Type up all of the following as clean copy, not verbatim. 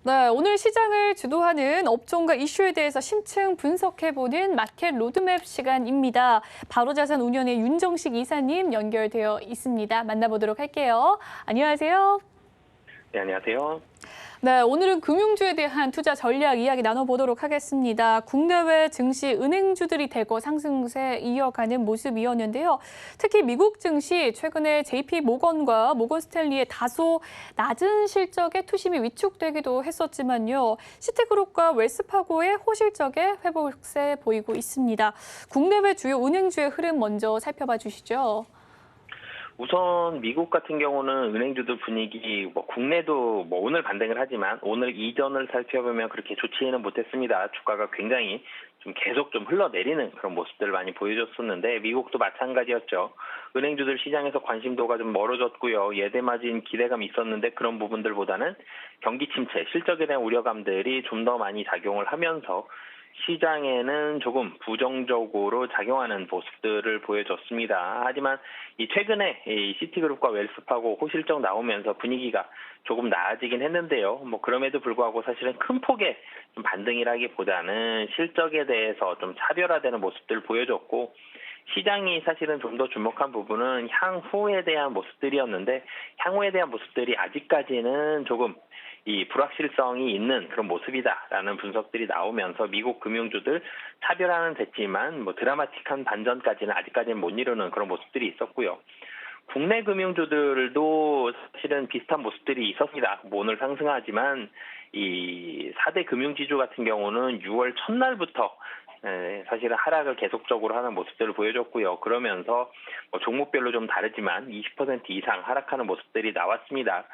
네, 오늘 시장을 주도하는 업종과 이슈에 대해서 심층 분석해보는 마켓 로드맵 시간입니다. 바로자산운용의 윤정식 이사님 연결되어 있습니다. 만나보도록 할게요. 안녕하세요. 네, 안녕하세요. 네, 오늘은 금융주에 대한 투자 전략 이야기 나눠보도록 하겠습니다. 국내외 증시 은행주들이 대거 상승세 이어가는 모습이었는데요. 특히 미국 증시 최근에 JP 모건과 모건 스탠리의 다소 낮은 실적에 투심이 위축되기도 했었지만요. 시티그룹과 웰스파고의 호실적의 회복세 보이고 있습니다. 국내외 주요 은행주의 흐름 먼저 살펴봐 주시죠. 우선 미국 같은 경우는 은행주들 분위기 국내도 오늘 반등을 하지만 오늘 이전을 살펴보면 그렇게 좋지는 못했습니다. 주가가 굉장히 좀 계속 좀 흘러내리는 그런 모습들을 많이 보여줬었는데 미국도 마찬가지였죠. 은행주들 시장에서 관심도가 좀 멀어졌고요. 예대 마진 기대감이 있었는데 그런 부분들보다는 경기 침체, 실적에 대한 우려감들이 좀 더 많이 작용을 하면서 시장에는 조금 부정적으로 작용하는 모습들을 보여줬습니다. 하지만 최근에 이 시티그룹과 웰스파고 호실적 나오면서 분위기가 조금 나아지긴 했는데요. 그럼에도 불구하고 사실은 큰 폭의 좀 반등이라기보다는 실적에 대해서 좀 차별화되는 모습들을 보여줬고 시장이 사실은 좀 더 주목한 부분은 향후에 대한 모습들이었는데 향후에 대한 모습들이 아직까지는 조금 이 불확실성이 있는 그런 모습이다라는 분석들이 나오면서 미국 금융주들 차별화는 됐지만 드라마틱한 반전까지는 아직까지는 못 이루는 그런 모습들이 있었고요. 국내 금융주들도 사실은 비슷한 모습들이 있었습니다. 오늘 상승하지만 이 4대 금융지주 같은 경우는 6월 첫날부터 사실은 하락을 계속적으로 하는 모습들을 보여줬고요. 그러면서 종목별로 좀 다르지만 20% 이상 하락하는 모습들이 나왔습니다.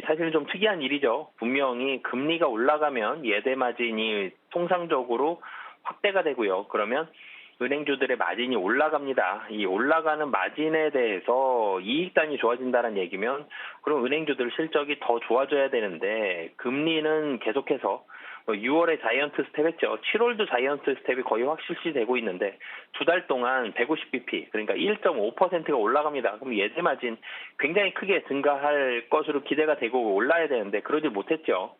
사실은 좀 특이한 일이죠. 분명히 금리가 올라가면 예대 마진이 통상적으로 확대가 되고요. 그러면 은행주들의 마진이 올라갑니다. 이 올라가는 마진에 대해서 이익단이 좋아진다는 얘기면 그럼 은행주들 실적이 더 좋아져야 되는데 금리는 계속해서 6월에 자이언트 스텝 했죠. 7월도 자이언트 스텝이 거의 확실시되고 있는데 두 달 동안 150bp 그러니까 1.5%가 올라갑니다. 그럼 예대 마진 굉장히 크게 증가할 것으로 기대가 되고 올라야 되는데 그러지 못했죠.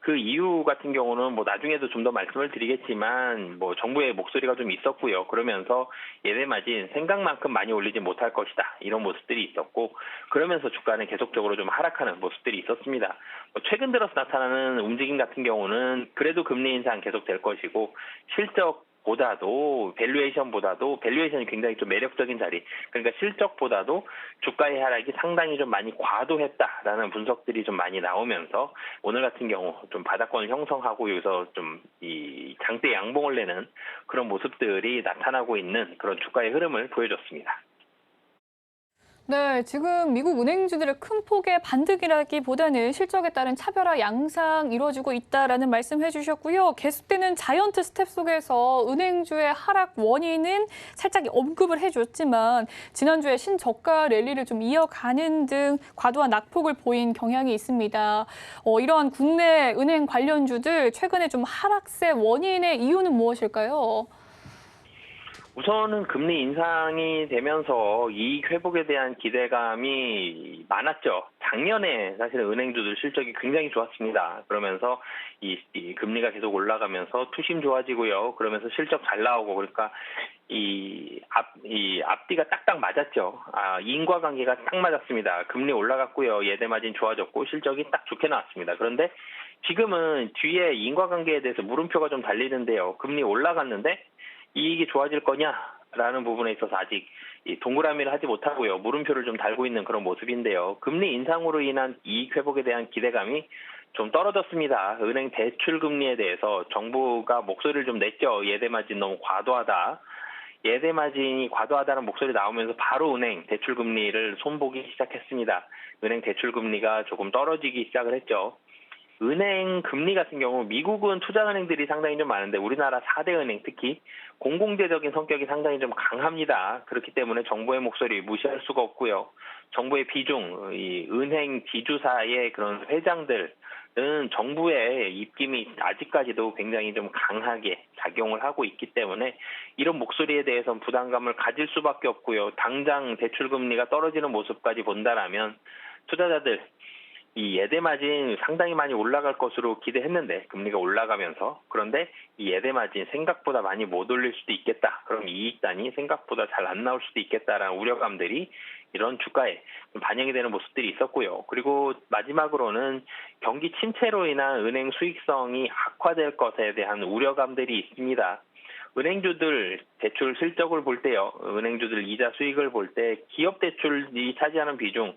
그 이유 같은 경우는 나중에도 좀 더 말씀을 드리겠지만 정부의 목소리가 좀 있었고요. 그러면서 예대 마진 생각만큼 많이 올리지 못할 것이다. 이런 모습들이 있었고 그러면서 주가는 계속적으로 좀 하락하는 모습들이 있었습니다. 최근 들어서 나타나는 움직임 같은 경우는 그래도 금리 인상 계속 될 것이고 실적보다도 밸류에이션이 굉장히 좀 매력적인 자리. 그러니까 실적보다도 주가의 하락이 상당히 좀 많이 과도했다라는 분석들이 좀 많이 나오면서 오늘 같은 경우 좀 바닥권을 형성하고 여기서 좀 이 장대 양봉을 내는 그런 모습들이 나타나고 있는 그런 주가의 흐름을 보여줬습니다. 네, 지금 미국 은행주들의 큰 폭의 반등이라기보다는 실적에 따른 차별화 양상 이루어지고 있다라는 말씀 해주셨고요. 계속되는 자이언트 스텝 속에서 은행주의 하락 원인은 살짝 언급을 해줬지만 지난주에 신저가 랠리를 좀 이어가는 등 과도한 낙폭을 보인 경향이 있습니다. 이러한 국내 은행 관련주들 최근에 좀 하락세 원인의 이유는 무엇일까요? 우선은 금리 인상이 되면서 이익 회복에 대한 기대감이 많았죠. 작년에 사실은 은행주들 실적이 굉장히 좋았습니다. 그러면서 이 금리가 계속 올라가면서 투심 좋아지고요. 그러면서 실적 잘 나오고 그러니까 이 앞뒤가 딱딱 맞았죠. 인과관계가 딱 맞았습니다. 금리 올라갔고요. 예대 마진 좋아졌고 실적이 딱 좋게 나왔습니다. 그런데 지금은 뒤에 인과관계에 대해서 물음표가 좀 달리는데요. 금리 올라갔는데 이익이 좋아질 거냐라는 부분에 있어서 아직 동그라미를 하지 못하고요. 물음표를 좀 달고 있는 그런 모습인데요. 금리 인상으로 인한 이익 회복에 대한 기대감이 좀 떨어졌습니다. 은행 대출 금리에 대해서 정부가 목소리를 좀 냈죠. 예대 마진 너무 과도하다. 예대 마진이 과도하다는 목소리 나오면서 바로 은행 대출 금리를 손보기 시작했습니다. 은행 대출 금리가 조금 떨어지기 시작을 했죠. 은행 금리 같은 경우 미국은 투자은행들이 상당히 좀 많은데 우리나라 4대 은행 특히 공공재적인 성격이 상당히 좀 강합니다. 그렇기 때문에 정부의 목소리 무시할 수가 없고요. 정부의 비중, 이 은행 지주사의 그런 회장들은 정부의 입김이 아직까지도 굉장히 좀 강하게 작용을 하고 있기 때문에 이런 목소리에 대해서는 부담감을 가질 수밖에 없고요. 당장 대출금리가 떨어지는 모습까지 본다라면 투자자들 이 예대 마진 상당히 많이 올라갈 것으로 기대했는데 금리가 올라가면서 그런데 이 예대 마진 생각보다 많이 못 올릴 수도 있겠다. 그럼 이익단이 생각보다 잘 안 나올 수도 있겠다라는 우려감들이 이런 주가에 반영이 되는 모습들이 있었고요. 그리고 마지막으로는 경기 침체로 인한 은행 수익성이 악화될 것에 대한 우려감들이 있습니다. 은행주들 대출 실적을 볼 때요. 은행주들 이자 수익을 볼 때 기업 대출이 차지하는 비중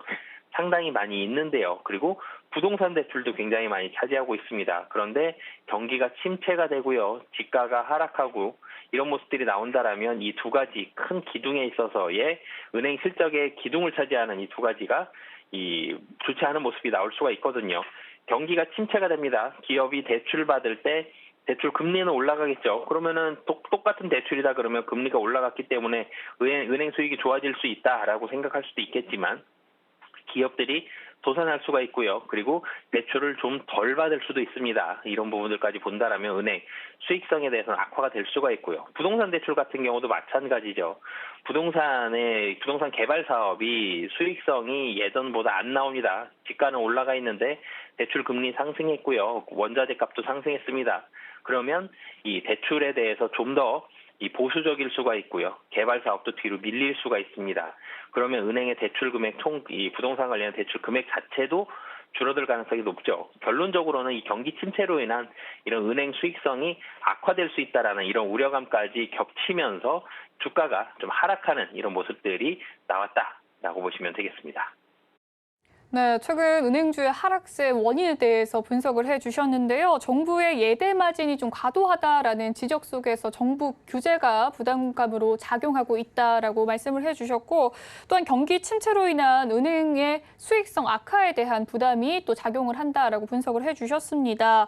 상당히 많이 있는데요. 그리고 부동산 대출도 굉장히 많이 차지하고 있습니다. 그런데 경기가 침체가 되고요. 집가가 하락하고 이런 모습들이 나온다라면 이 두 가지 큰 기둥에 있어서의 은행 실적의 기둥을 차지하는 이 두 가지가 좋지 않은 모습이 나올 수가 있거든요. 경기가 침체가 됩니다. 기업이 대출 받을 때 대출 금리는 올라가겠죠. 그러면은 똑같은 대출이다 그러면 금리가 올라갔기 때문에 은행 수익이 좋아질 수 있다라고 생각할 수도 있겠지만 기업들이 도산할 수가 있고요. 그리고 대출을 좀 덜 받을 수도 있습니다. 이런 부분들까지 본다라면 은행 수익성에 대해서는 악화가 될 수가 있고요. 부동산 대출 같은 경우도 마찬가지죠. 부동산 개발 사업이 수익성이 예전보다 안 나옵니다. 집가는 올라가 있는데 대출 금리 상승했고요. 원자재 값도 상승했습니다. 그러면 이 대출에 대해서 좀 더 보수적일 수가 있고요. 개발 사업도 뒤로 밀릴 수가 있습니다. 그러면 은행의 대출 금액 이 부동산 관련 대출 금액 자체도 줄어들 가능성이 높죠. 결론적으로는 이 경기 침체로 인한 이런 은행 수익성이 악화될 수 있다라는 이런 우려감까지 겹치면서 주가가 좀 하락하는 이런 모습들이 나왔다라고 보시면 되겠습니다. 네, 최근 은행주의 하락세 원인에 대해서 분석을 해주셨는데요. 정부의 예대 마진이 좀 과도하다라는 지적 속에서 정부 규제가 부담감으로 작용하고 있다라고 말씀을 해주셨고, 또한 경기 침체로 인한 은행의 수익성 악화에 대한 부담이 또 작용을 한다라고 분석을 해주셨습니다.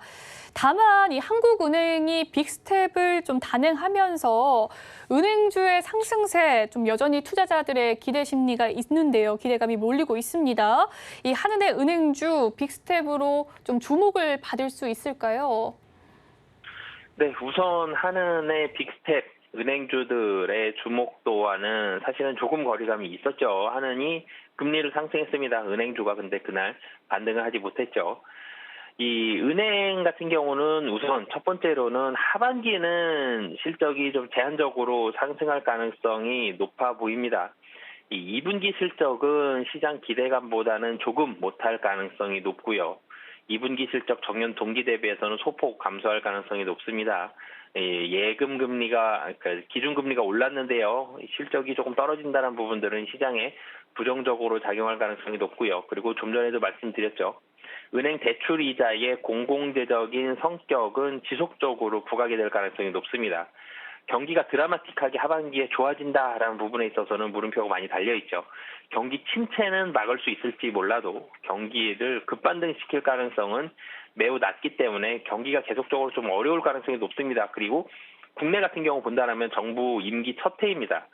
다만 이 한국은행이 빅스텝을 좀 단행하면서 은행주의 상승세 좀 여전히 투자자들의 기대 심리가 있는데요. 기대감이 몰리고 있습니다. 이 한은의 은행주 빅스텝으로 좀 주목을 받을 수 있을까요? 네, 우선 한은의 빅스텝 은행주들의 주목도와는 사실은 조금 거리감이 있었죠. 한은이 금리를 상승했습니다. 은행주가 근데 그날 반등을 하지 못했죠. 이 은행 같은 경우는 우선 첫 번째로는 하반기는 실적이 좀 제한적으로 상승할 가능성이 높아 보입니다. 이 2분기 실적은 시장 기대감보다는 조금 못할 가능성이 높고요. 2분기 실적 전년 동기 대비해서는 소폭 감소할 가능성이 높습니다. 예금 금리가 그러니까 기준 금리가 올랐는데요. 실적이 조금 떨어진다는 부분들은 시장에 부정적으로 작용할 가능성이 높고요. 그리고 좀 전에도 말씀드렸죠. 은행 대출 이자의 공공재적인 성격은 지속적으로 부각이 될 가능성이 높습니다. 경기가 드라마틱하게 하반기에 좋아진다라는 부분에 있어서는 물음표가 많이 달려있죠. 경기 침체는 막을 수 있을지 몰라도 경기를 급반등시킬 가능성은 매우 낮기 때문에 경기가 계속적으로 좀 어려울 가능성이 높습니다. 그리고 국내 같은 경우 본다면 정부 임기 첫 해입니다.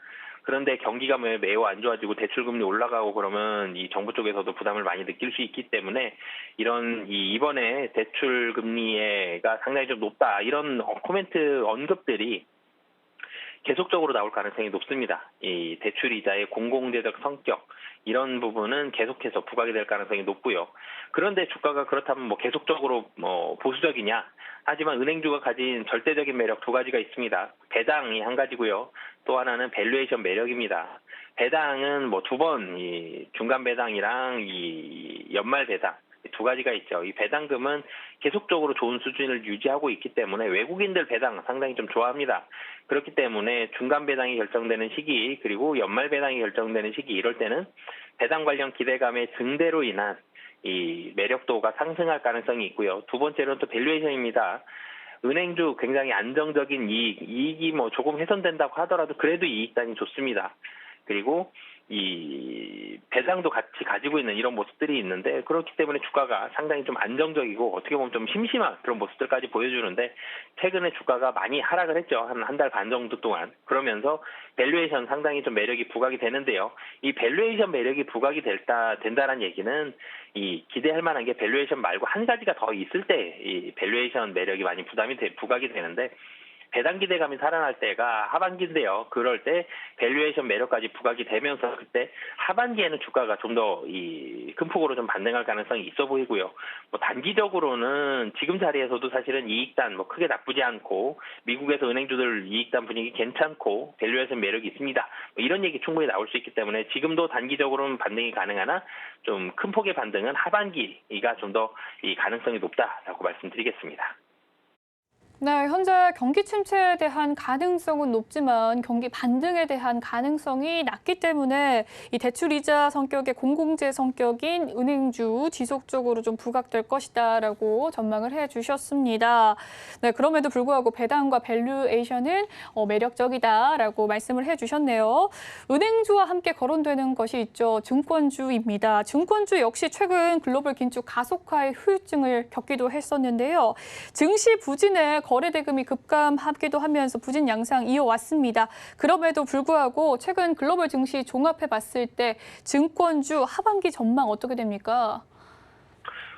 그런데 경기가 매우 안 좋아지고 대출금리 올라가고 그러면 이 정부 쪽에서도 부담을 많이 느낄 수 있기 때문에 이번에 대출금리가 상당히 좀 높다 이런 코멘트 언급들이 계속적으로 나올 가능성이 높습니다. 이 대출 이자의 공공재적 성격 이런 부분은 계속해서 부각이 될 가능성이 높고요. 그런데 주가가 그렇다면 계속적으로 보수적이냐? 하지만 은행주가 가진 절대적인 매력 두 가지가 있습니다. 배당이 한 가지고요. 또 하나는 밸류에이션 매력입니다. 배당은 두 번 중간 배당이랑 이 연말 배당 두 가지가 있죠. 이 배당금은 계속적으로 좋은 수준을 유지하고 있기 때문에 외국인들 배당 상당히 좀 좋아합니다. 그렇기 때문에 중간 배당이 결정되는 시기 그리고 연말 배당이 결정되는 시기 이럴 때는 배당 관련 기대감의 증대로 인한 이 매력도가 상승할 가능성이 있고요. 두 번째로는 또 밸류에이션입니다. 은행주 굉장히 안정적인 이익이 조금 훼손된다고 하더라도 그래도 이익단이 좋습니다. 그리고 이 배당도 같이 가지고 있는 이런 모습들이 있는데 그렇기 때문에 주가가 상당히 좀 안정적이고 어떻게 보면 좀 심심한 그런 모습들까지 보여주는데 최근에 주가가 많이 하락을 했죠. 한 달 반 정도 동안. 그러면서 밸류에이션 상당히 좀 매력이 부각이 되는데요. 이 밸류에이션 매력이 부각이 된다는 얘기는 이 기대할 만한 게 밸류에이션 말고 한 가지가 더 있을 때 이 밸류에이션 매력이 많이 부각이 되는데 배당 기대감이 살아날 때가 하반기인데요. 그럴 때 밸류에이션 매력까지 부각이 되면서 그때 하반기에는 주가가 좀 더 이 큰 폭으로 좀 반등할 가능성이 있어 보이고요. 뭐 단기적으로는 지금 자리에서도 사실은 이익단 뭐 크게 나쁘지 않고 미국에서 은행주들 이익단 분위기 괜찮고 밸류에이션 매력이 있습니다. 뭐 이런 얘기 충분히 나올 수 있기 때문에 지금도 단기적으로는 반등이 가능하나 좀 큰 폭의 반등은 하반기가 좀 더 이 가능성이 높다라고 말씀드리겠습니다. 네, 현재 경기 침체에 대한 가능성은 높지만 경기 반등에 대한 가능성이 낮기 때문에 이 대출이자 성격의 공공재 성격인 은행주 지속적으로 좀 부각될 것이다라고 전망을 해주셨습니다. 네, 그럼에도 불구하고 배당과 밸류에이션은 매력적이다라고 말씀을 해주셨네요. 은행주와 함께 거론되는 것이 있죠. 증권주입니다. 증권주 역시 최근 글로벌 긴축 가속화의 후유증을 겪기도 했었는데요. 증시 부진에 거래 대금이 급감하기도 하면서 부진 양상 이어왔습니다. 그럼에도 불구하고 최근 글로벌 증시 종합해 봤을 때 증권주 하반기 전망 어떻게 됩니까?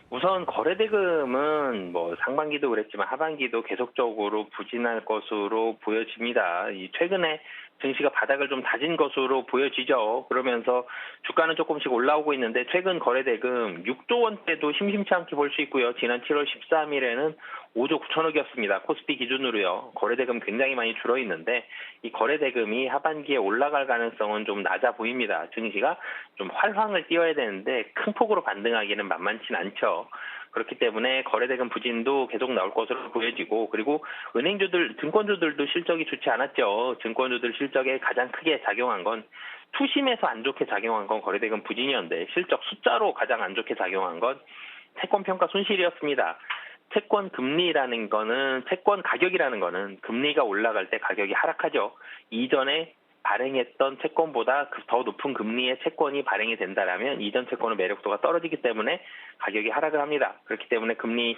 우선 거래대금은 뭐 상반기도 그랬지만 하반기도 계속적으로 부진할 것으로 보여집니다. 이 최근에 증시가 바닥을 좀 다진 것으로 보여지죠. 그러면서 주가는 조금씩 올라오고 있는데 최근 거래대금 6조 원대도 심심치 않게 볼 수 있고요. 지난 7월 13일에는 5조 9천억이었습니다. 코스피 기준으로요. 거래대금 굉장히 많이 줄어 있는데 이 거래대금이 하반기에 올라갈 가능성은 좀 낮아 보입니다. 증시가 좀 활황을 띄워야 되는데 큰 폭으로 반등하기는 만만치 않죠. 그렇기 때문에 거래대금 부진도 계속 나올 것으로 보여지고 그리고 은행주들, 증권주들도 실적이 좋지 않았죠. 증권주들 실적에 가장 크게 작용한 건 투심에서 안 좋게 작용한 건 거래대금 부진이었는데 실적 숫자로 가장 안 좋게 작용한 건 채권 평가 손실이었습니다. 채권 금리라는 거는 채권 가격이라는 거는 금리가 올라갈 때 가격이 하락하죠. 이전에 발행했던 채권보다 더 높은 금리의 채권이 발행이 된다라면 이전 채권의 매력도가 떨어지기 때문에 가격이 하락을 합니다. 그렇기 때문에 금리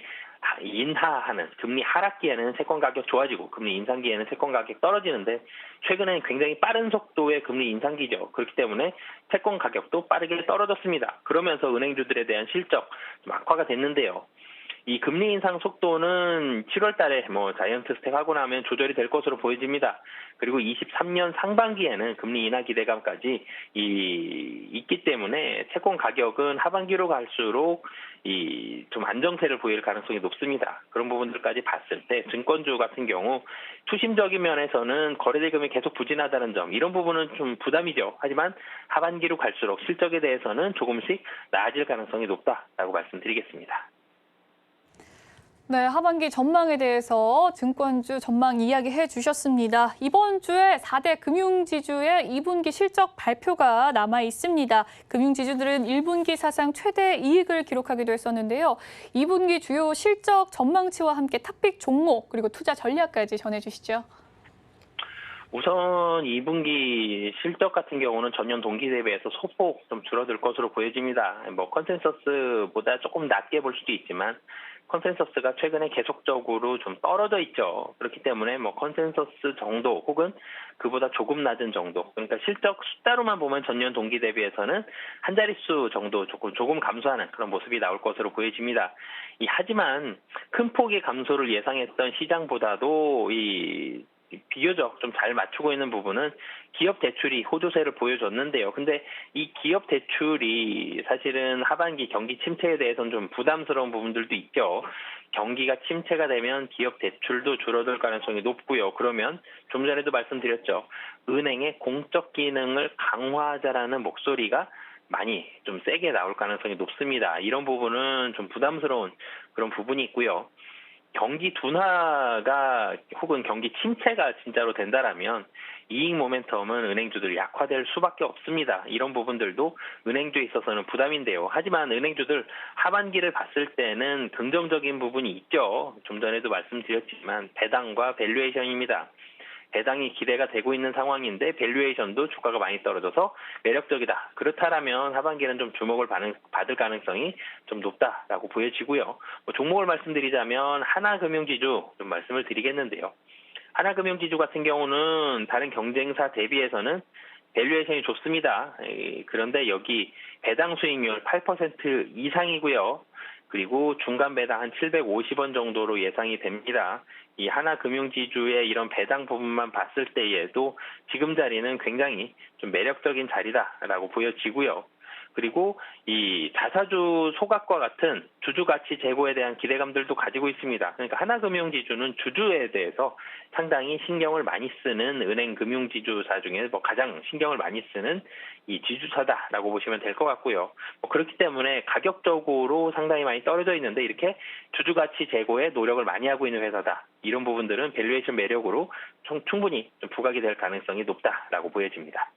인하하는 금리 하락기에는 채권 가격 좋아지고 금리 인상기에는 채권 가격 떨어지는데 최근에는 굉장히 빠른 속도의 금리 인상기죠. 그렇기 때문에 채권 가격도 빠르게 떨어졌습니다. 그러면서 은행주들에 대한 실적 좀 악화가 됐는데요. 이 금리 인상 속도는 7월 달에 뭐 자이언트 스텝 하고 나면 조절이 될 것으로 보여집니다. 그리고 23년 상반기에는 금리 인하 기대감까지 있기 때문에 채권 가격은 하반기로 갈수록 좀 안정세를 보일 가능성이 높습니다. 그런 부분들까지 봤을 때 증권주 같은 경우 투심적인 면에서는 거래대금이 계속 부진하다는 점 이런 부분은 좀 부담이죠. 하지만 하반기로 갈수록 실적에 대해서는 조금씩 나아질 가능성이 높다라고 말씀드리겠습니다. 네, 하반기 전망에 대해서 증권주 전망 이야기해 주셨습니다. 이번 주에 4대 금융지주의 2분기 실적 발표가 남아 있습니다. 금융지주들은 1분기 사상 최대 이익을 기록하기도 했었는데요. 2분기 주요 실적 전망치와 함께 탑픽 종목 그리고 투자 전략까지 전해주시죠. 우선 2분기 실적 같은 경우는 전년 동기 대비해서 소폭 좀 줄어들 것으로 보여집니다. 뭐 컨센서스보다 조금 낮게 볼 수도 있지만 컨센서스가 최근에 계속적으로 좀 떨어져 있죠. 그렇기 때문에 뭐 컨센서스 정도 혹은 그보다 조금 낮은 정도. 그러니까 실적 숫자로만 보면 전년 동기 대비해서는 한 자릿수 정도 조금 감소하는 그런 모습이 나올 것으로 보여집니다. 하지만 큰 폭의 감소를 예상했던 시장보다도 비교적 좀 잘 맞추고 있는 부분은 기업 대출이 호조세를 보여줬는데요. 근데 이 기업 대출이 사실은 하반기 경기 침체에 대해서는 좀 부담스러운 부분들도 있죠. 경기가 침체가 되면 기업 대출도 줄어들 가능성이 높고요. 그러면 좀 전에도 말씀드렸죠. 은행의 공적 기능을 강화하자라는 목소리가 많이 좀 세게 나올 가능성이 높습니다. 이런 부분은 좀 부담스러운 그런 부분이 있고요. 경기 둔화가 혹은 경기 침체가 진짜로 된다라면 이익 모멘텀은 은행주들 약화될 수밖에 없습니다. 이런 부분들도 은행주에 있어서는 부담인데요. 하지만 은행주들 하반기를 봤을 때는 긍정적인 부분이 있죠. 좀 전에도 말씀드렸지만 배당과 밸류에이션입니다. 배당이 기대가 되고 있는 상황인데 밸류에이션도 주가가 많이 떨어져서 매력적이다. 그렇다라면 하반기는 좀 주목을 받을 가능성이 좀 높다라고 보여지고요. 뭐 종목을 말씀드리자면 하나금융지주 좀 말씀을 드리겠는데요. 하나금융지주 같은 경우는 다른 경쟁사 대비해서는 밸류에이션이 좋습니다. 그런데 여기 배당 수익률 8% 이상이고요. 그리고 중간 배당 한 750원 정도로 예상이 됩니다. 이 하나금융지주의 이런 배당 부분만 봤을 때에도 지금 자리는 굉장히 좀 매력적인 자리다라고 보여지고요. 그리고 이 자사주 소각과 같은 주주 가치 제고에 대한 기대감들도 가지고 있습니다. 그러니까 하나금융지주는 주주에 대해서 상당히 신경을 많이 쓰는 은행 금융지주사 중에 가장 신경을 많이 쓰는 이 지주사다라고 보시면 될 것 같고요. 그렇기 때문에 가격적으로 상당히 많이 떨어져 있는데 이렇게 주주 가치 제고에 노력을 많이 하고 있는 회사다. 이런 부분들은 밸류에이션 매력으로 충분히 좀 부각이 될 가능성이 높다라고 보여집니다.